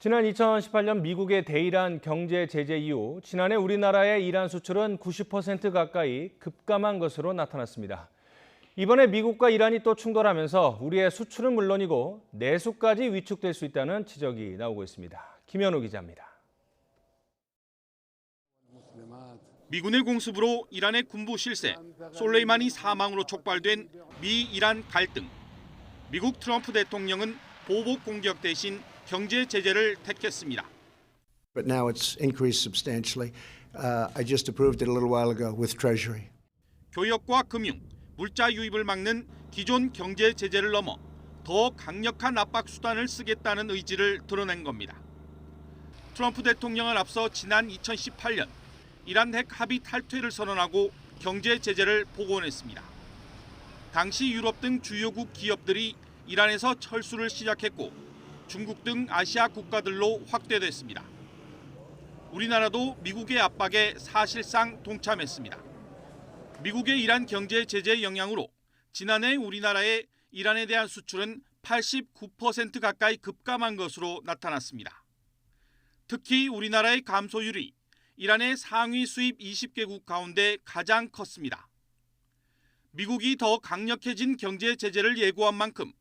지난 2018년 미국의 대이란 경제 제재 이후 지난해 우리나라의 이란 수출은 90% 가까이 급감한 것으로 나타났습니다. 이번에 미국과 이란이 또 충돌하면서 우리의 수출은 물론이고 내수까지 위축될 수 있다는 지적이 나오고 있습니다. 김현우 기자입니다. 미군의 공습으로 이란의 군부 실세 솔레이마니 사망으로 촉발된 미-이란 갈등. 미국 트럼프 대통령은 보복 공격 대신 경제 제재를 택했습니다. But now it's increased substantially. I just approved it a little while ago with Treasury. 교역과 금융, 물자 유입을 막는 기존 경제 제재를 넘어 더 강력한 압박 수단을 쓰겠다는 의지를 드러낸 겁니다. 트럼프 대통령은 앞서 지난 2018년 이란 핵 합의 탈퇴를 선언하고 경제 제재를 복원했습니다. 당시 유럽 등 주요국 기업들이 이란에서 철수를 시작했고 중국 등 아시아 국가들로 확대됐습니다. 우리나라도 미국의 압박에 사실상 동참했습니다. 미국의 이란 경제 제재 영향으로 지난해 우리나라의 이란에 대한 수출은 89% 가까이 급감한 것으로 나타났습니다. 특히 우리나라의 감소율이 이란의 상위 수입 20개국 가운데 가장 컸습니다. 미국이 더 강력해진 경제 제재를 예고한 만큼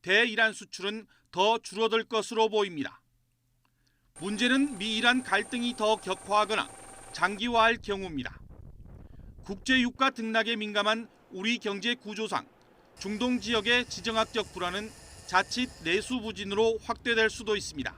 대이란 수출은 더 줄어들 것으로 보입니다. 문제는 미이란 갈등이 더 격화하거나 장기화할 경우입니다. 국제유가 등락에 민감한 우리 경제 구조상 중동 지역의 지정학적 불안은 자칫 내수 부진으로 확대될 수도 있습니다.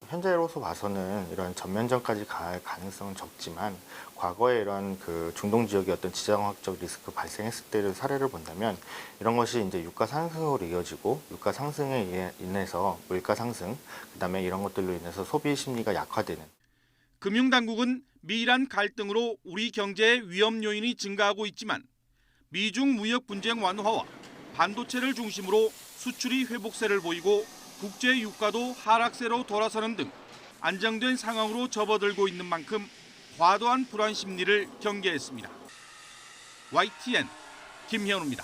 현재로서 봐서는 이런 전면전까지 갈 가능성은 적지만 과거에 이런 중동 지역의 어떤 지정학적 리스크 발생했을 때의 사례를 본다면 이런 것이 이제 유가 상승으로 이어지고 유가 상승에 인해서 물가 상승, 그다음에 이런 것들로 인해서 소비 심리가 약화되는. 금융당국은 미이란 갈등으로 우리 경제의 위험 요인이 증가하고 있지만 미중 무역 분쟁 완화와 반도체를 중심으로 수출이 회복세를 보이고 국제 유가도 하락세로 돌아서는 등 안정된 상황으로 접어들고 있는 만큼 과도한 불안 심리를 경계했습니다. YTN 김현우입니다.